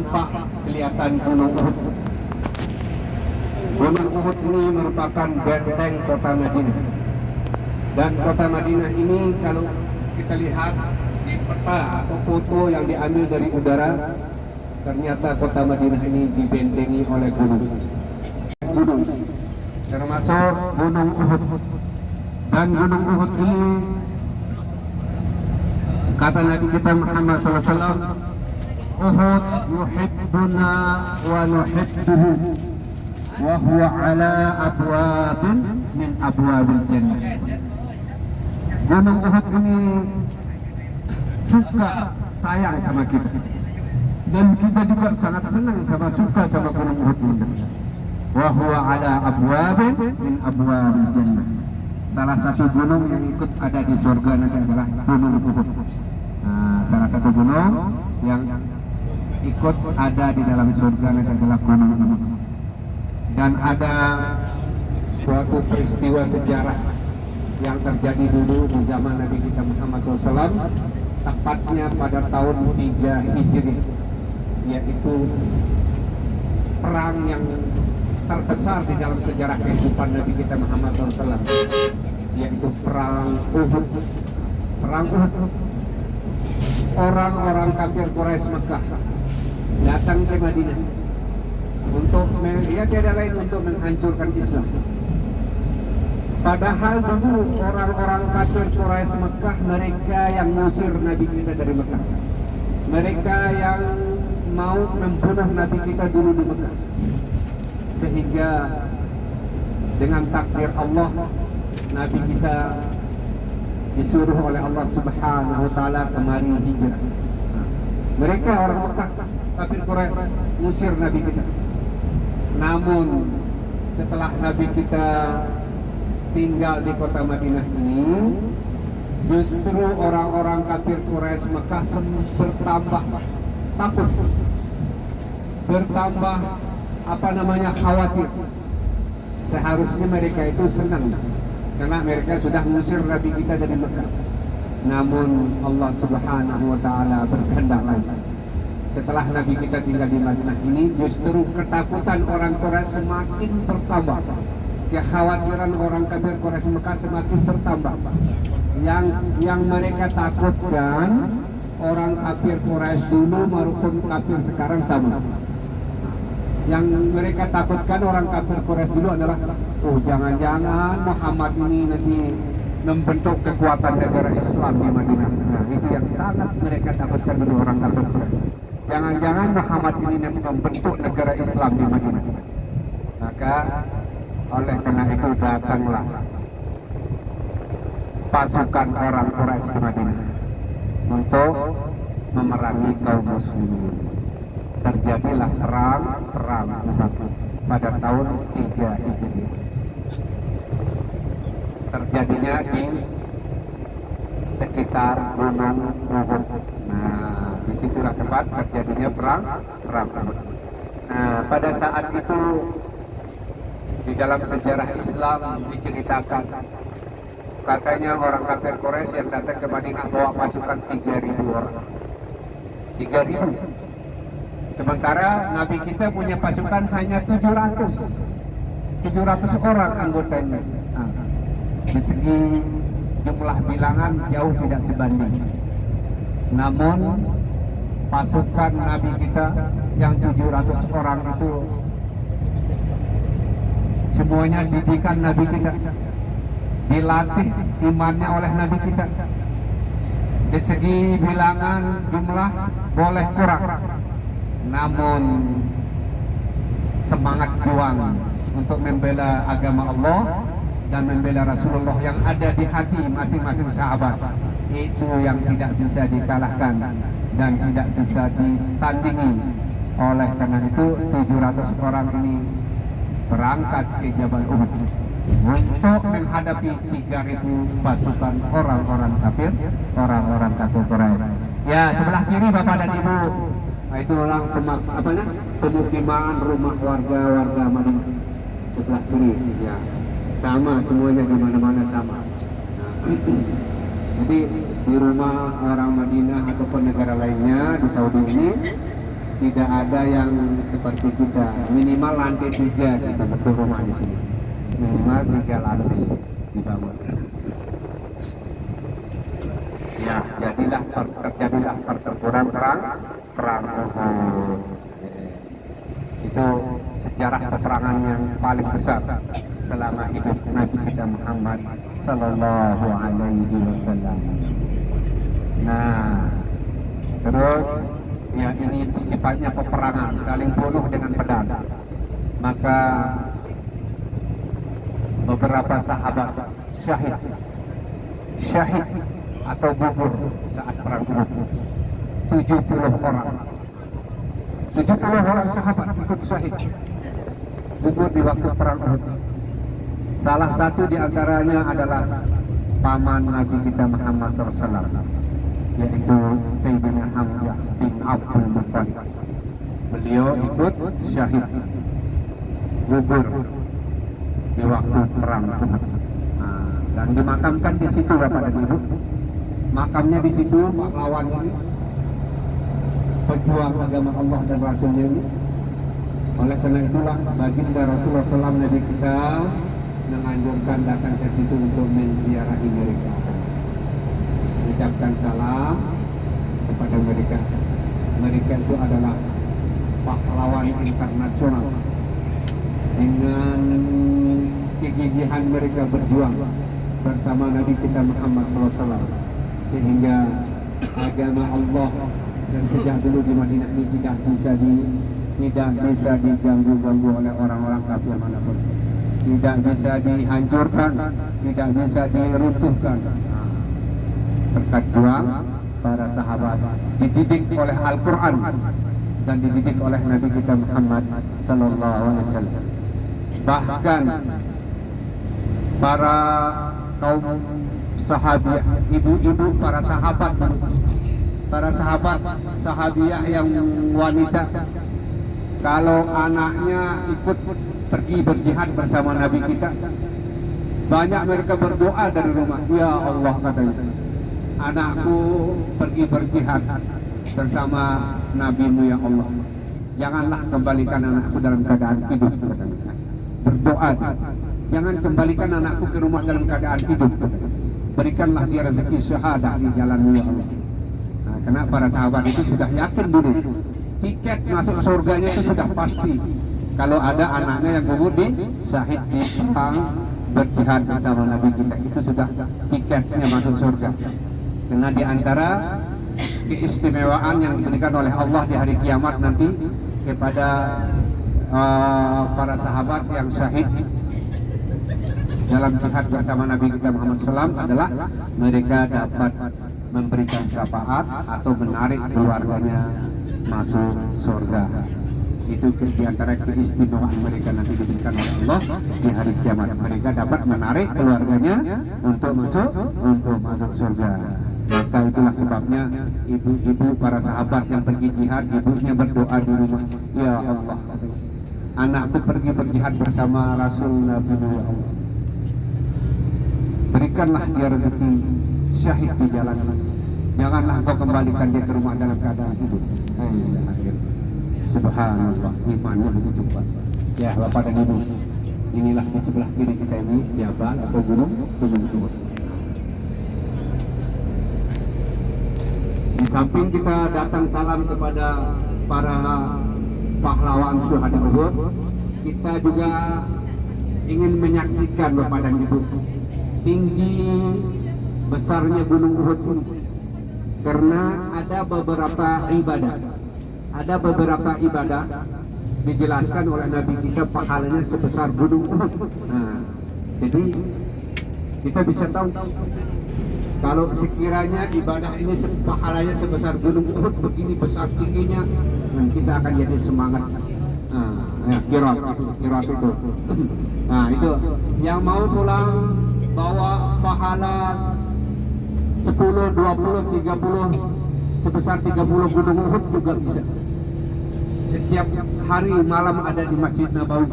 nampak kelihatan Gunung Uhud. Gunung Uhud ini merupakan benteng kota Madinah. Dan kota Madinah ini kalau kita lihat di peta atau foto yang diambil dari udara, ternyata kota Madinah ini dibentengi oleh gunung, termasuk Gunung Uhud. Dan Gunung Uhud ini, kata Nabi kita Muhammad SAW, Uhud yuhibbuna wa nuhibbuhu wa huwa ala abwabin min abwabil jannah. Gunung Uhud ini suka sayang sama kita, dan kita juga sangat senang suka sama Gunung Uhud ini. Wa huwa ala abwabin min abwabil jannah. Salah satu gunung yang ikut ada di surga nanti adalah Gunung Uhud. Nah, salah satu gunung yang ikut ada di dalam surga nanti adalah Gunung Uhud. Dan ada suatu peristiwa sejarah yang terjadi dulu di zaman Nabi kita Muhammad SAW, tepatnya pada tahun 3 Hijri, yaitu perang yang terbesar di dalam sejarah kehidupan Nabi kita Muhammad SAW, yaitu perang Uhud. Perang Uhud, orang-orang kafir Quraisy Mekah datang ke Madinah untuk tiada lain untuk menghancurkan Islam. Padahal dulu orang-orang kafir Quraisy Mekah, mereka yang mengusir Nabi kita dari Mekah, mereka yang mau membunuh Nabi kita dulu di Mekah. Sehingga dengan takdir Allah, Nabi kita disuruh oleh Allah Subhanahu wa taala kemari hijrah. Mereka orang Mekah, kafir Quraisy, mengusir Nabi kita. Namun setelah Nabi kita tinggal di kota Madinah ini, justru orang-orang kafir Quraisy Mekah bertambah takut, bertambah khawatir. Seharusnya mereka itu senang karena mereka sudah mengusir Nabi kita dari Mekah. Namun Allah Subhanahu wa taala berkehendak lain. Setelah Nabi kita tinggal di Madinah ini, justru ketakutan orang Quraisy semakin bertambah. Kekhawatiran orang kafir Quraisy Mekah semakin bertambah. Yang mereka takutkan, orang kafir Quraisy dulu maupun kafir sekarang sama. Yang mereka takutkan orang kafir Quraisy dulu adalah, jangan-jangan Muhammad ini nanti membentuk kekuatan negara Islam di Madinah. Nah, itu yang sangat mereka takutkan dulu orang kafir Quraisy. Jangan-jangan Muhammad ini membentuk negara Islam di Madinah. Maka oleh karena itu datanglah pasukan orang Quraisy ke Madinah untuk memerangi kaum muslimin. Terjadilah perang Uhud pada tahun 3 Hijri. Terjadinya di sekitar Gunung Uhud. Nah, disitulah tempat terjadinya perang Uhud. Nah, pada saat itu di dalam sejarah Islam diceritakan, katanya orang kafir Quraisy yang datang ke Madinah bawa pasukan 3.000 orang. 3.000. Sementara Nabi kita punya pasukan hanya 700 orang anggotanya. Nah, di segi jumlah bilangan jauh tidak sebanding. Namun pasukan Nabi kita yang 700 orang itu semuanya didikan Nabi kita, dilatih imannya oleh Nabi kita. Di segi bilangan jumlah boleh kurang, namun semangat juang untuk membela agama Allah dan membela Rasulullah yang ada di hati masing-masing sahabat, itu yang tidak bisa dikalahkan dan tidak bisa ditandingi. Oleh karena itu 700 orang ini berangkat ke Jabal Uhud untuk menghadapi 3.000 pasukan orang-orang kafir Quraisy. Ya, sebelah kiri Bapak dan Ibu, itu orang pemukiman rumah warga Madinah. Sebelah kiri, ya, sama semuanya, di mana-mana sama. Nah, jadi di rumah orang Madinah ataupun negara lainnya di Saudi ini, Tidak ada yang seperti kita, minimal lantai 3 kita betul rumah di sini. Minimal 3 lantai dibangun. Ya, terjadilah pertempuran perang Uhud. Itu sejarah peperangan yang paling besar selama hidup Nabi kita Muhammad Sallallahu Alaihi Wasallam. Nah, terus ya ini sifatnya peperangan, saling bunuh dengan pedang. Maka beberapa sahabat syahid atau gugur saat perang Uhud. 70 orang. 70 orang sahabat ikut syahid gugur di waktu perang Uhud. Salah satu di antaranya adalah paman Nabi kita Muhammad SAW, yaitu Sayyidina Hamzah bin Abdul Muttalib. Beliau ikut syahid gugur di waktu perang Uhud. Dan dimakamkan di situ Bapak dan Ibu. Makamnya di situ, pahlawan ini, pejuang agama Allah dan Rasulnya ini. Oleh karena itulah baginda Rasulullah SAW Nabi kita menganjurkan datang ke situ untuk menziarahi mereka, mengucapkan salam kepada mereka. Mereka itu adalah pahlawan internasional. Dengan kegigihan mereka berjuang bersama Nabi kita Muhammad SAW, sehingga agama Allah dan sejak dulu di Madinah ini tidak bisa diganggu-ganggu oleh orang-orang kafir manapun, tidak bisa dihancurkan, tidak bisa diruntuhkan. Berkat juang para sahabat, dididik oleh Al-Quran dan dididik oleh Nabi kita Muhammad Sallallahu Alaihi Wasallam. Bahkan para kaum sahabiah, ibu-ibu, para sahabat sahabiah yang wanita, kalau anaknya ikut pergi berjihad bersama Nabi kita, banyak mereka berdoa dari rumah. Ya Allah, katanya, anakku pergi berjihad bersama Nabi-Mu ya Allah, janganlah kembalikan anakku dalam keadaan hidup, katanya. Berdoa, jangan kembalikan anakku ke rumah dalam keadaan hidup, berikanlah dia rezeki syahadah di jalan-Mu ya Allah. Nah, karena para sahabat itu sudah yakin dulu, tiket masuk surganya itu sudah pasti kalau ada anaknya yang gugur di syahid di perang berjihad bersama Nabi kita, itu sudah tiketnya masuk surga. Karena di antara keistimewaan yang diberikan oleh Allah di hari kiamat nanti kepada para sahabat yang syahid dalam jihad bersama Nabi kita Muhammad SAW adalah mereka dapat memberikan syafaat atau menarik keluarganya masuk surga. Itu di antara keistimewaan mereka nanti diberikan oleh Allah di hari kiamat. Mereka dapat menarik keluarganya untuk masuk surga. Maka itulah sebabnya ibu-ibu para sahabat yang pergi jihad, ibunya berdoa di rumah, ya Allah, anakku pergi berjihad bersama Rasul Nabi ya Allah, berikanlah dia rezeki syahid di jalan, janganlah engkau kembalikan dia ke rumah dalam keadaan hidup. Subhanallah, imannya begitu kuat. Ya Bapak dan Ibu, inilah di sebelah kiri kita ini jabal atau gunung Uhud. Di samping kita datang salam kepada para pahlawan syuhada Uhud, kita juga ingin menyaksikan Bapak dan Ibu tinggi besarnya gunung Uhud ini, karena ada beberapa ibadah dijelaskan oleh Nabi kita pahalanya sebesar gunung Uhud. Nah, jadi kita bisa tahu kalau sekiranya ibadah ini pahalanya sebesar gunung Uhud, begini besar tingginya, kita akan jadi semangat. Kirot itu. Nah, itu yang mau pulang bawa pahala 10, 20, 30 sebesar 30 gunung Uhud juga bisa. Setiap hari malam ada di Masjid Nabawi,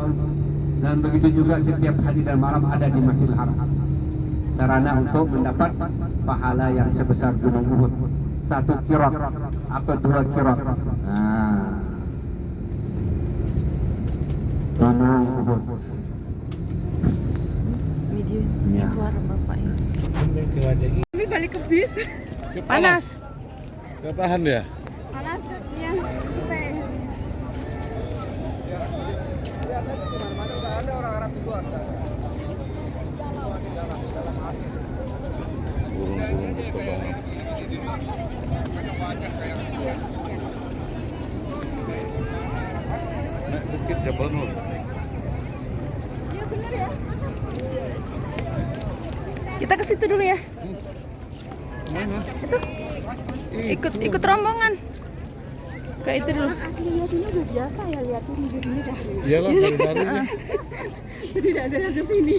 dan begitu juga setiap hari dan malam ada di Masjidil Haram. Sarana untuk mendapat pahala yang sebesar gunung Uhud, 1 kirot atau 2 kirot. Nah, Video Ya. suara bapak ini. Kami balik ke bis. Panas. Gak tahan ya? Panas ya. Capek. Burung-burung besar banget. Naik bukit Jabal Nur. Iya benar ya. Kita ke situ dulu ya. Mana? Ikut rombongan. Ke itu dulu. Asli lihat ini udah biasa ya liatin di sini dah. Iyalah baru-baru ini. Jadi tidak ada yang ke sini.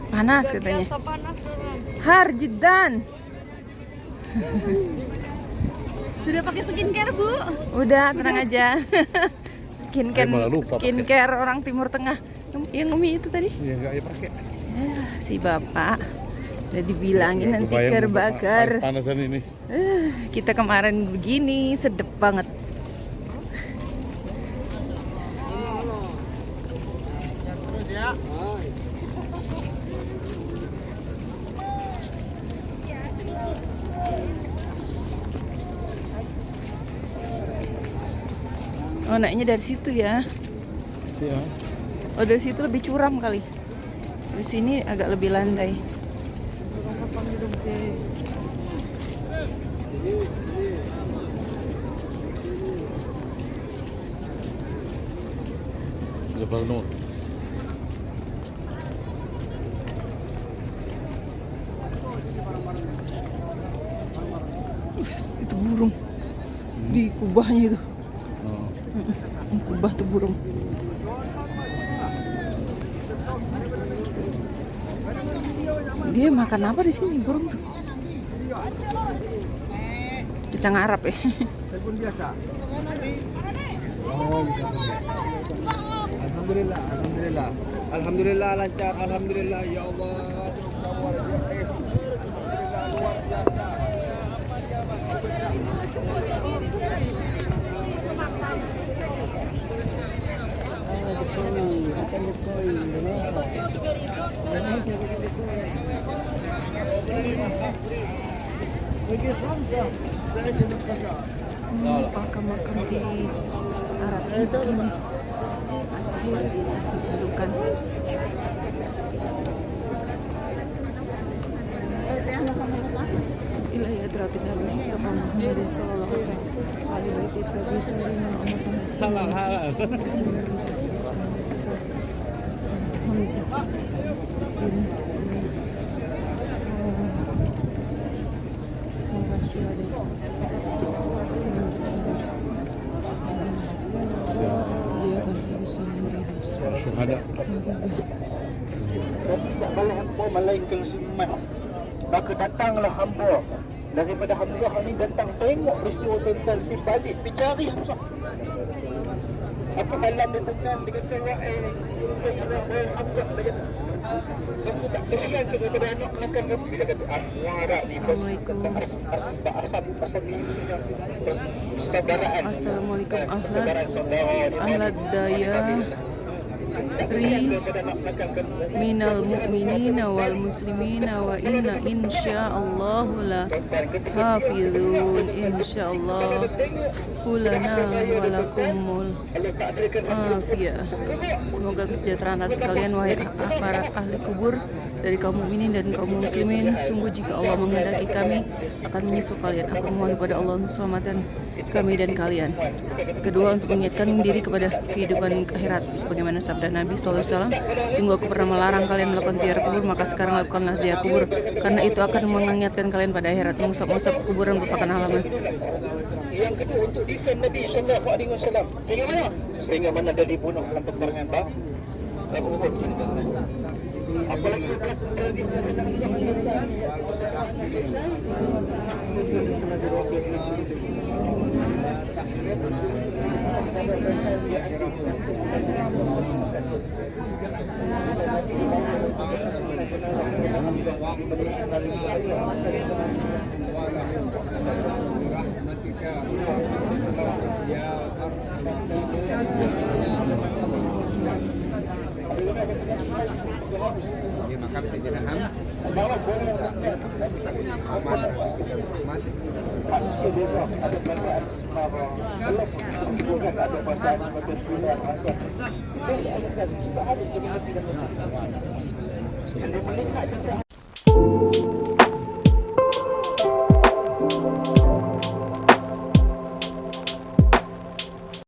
Panas katanya. Panas orang. Har jiddan. Sudah pakai skincare, Bu? Udah tenang aja. Skincare, Malah lupa skincare orang Timur Tengah. Yang Umi itu tadi. Iya enggak ya pakai. Si bapak udah dibilangin nanti Kebayang bakar. panasan ini. Kita kemarin begini sedep banget. Oh, naiknya dari situ ya. Iya. Oh, dari situ lebih curam kali. Di sini agak lebih landai. Jabal Nur. Itu burung di kubahnya itu. Oh. Kubah tuh burung. Dia makan apa di sini burung tuh? Kacang Arab ya. Telepon biasa. Oh, bisa. Alhamdulillah, alhamdulillah. Alhamdulillah lancar, alhamdulillah ya Allah. Makam-makam di Arab ini masih ditentukan. Ila ya teratin Nabi Mustafa Muhammad sallallahu alaihi wasallam. Ali baiti tabi'in Muhammad sallallahu alaihi Syuhada. Tidak boleh hamba melainkan sunnah. Maka datanglah hamba. Daripada Hamzah ni datang tengok peristiwa total di balik dicari Hamzah. Apa kalam bukan dengan Quran saya Hamzah dia. Kamu tak kesian kepada anak makan kamu bila kata ahwara di Assalamualaikum. asal ini persaudaraan. Assalamualaikum Persaudaraan saudara. ahlad daya minal mu'minina wal muslimina wa inna insyaallahu la hafizun insyaallah kulana walakumul afiyah. Semoga kesejahteraan atas kalian wahai para ahli kubur dari kaum mukminin dan kaum muslimin. Sungguh jika Allah menghendaki kami akan menyusul kalian. Aku mohon kepada Allah untuk selamatkan kami dan kalian. Kedua, untuk mengingatkan diri kepada kehidupan akhirat sebagaimana sabda Nabi SAW. Sungguh aku pernah melarang kalian melakukan ziarah kubur, maka sekarang lakukanlah ziarah kubur, karena itu akan mengingatkan kalian pada akhirat. Mengusap-usap kuburan merupakan halaman. Yang kedua untuk defend Nabi sallallahu alaihi wasallam. Sehingga mana? Sehingga mana dia dibunuh dalam peperangan Uhud. Apalagi maka bisa diraham Bawas boleh rakyat. aman. Manusia biasa ada perasaan marah. Bukan ada perasaan macam pulang asal. Itu ada kan sebab ada yang tidak. Jadi melihat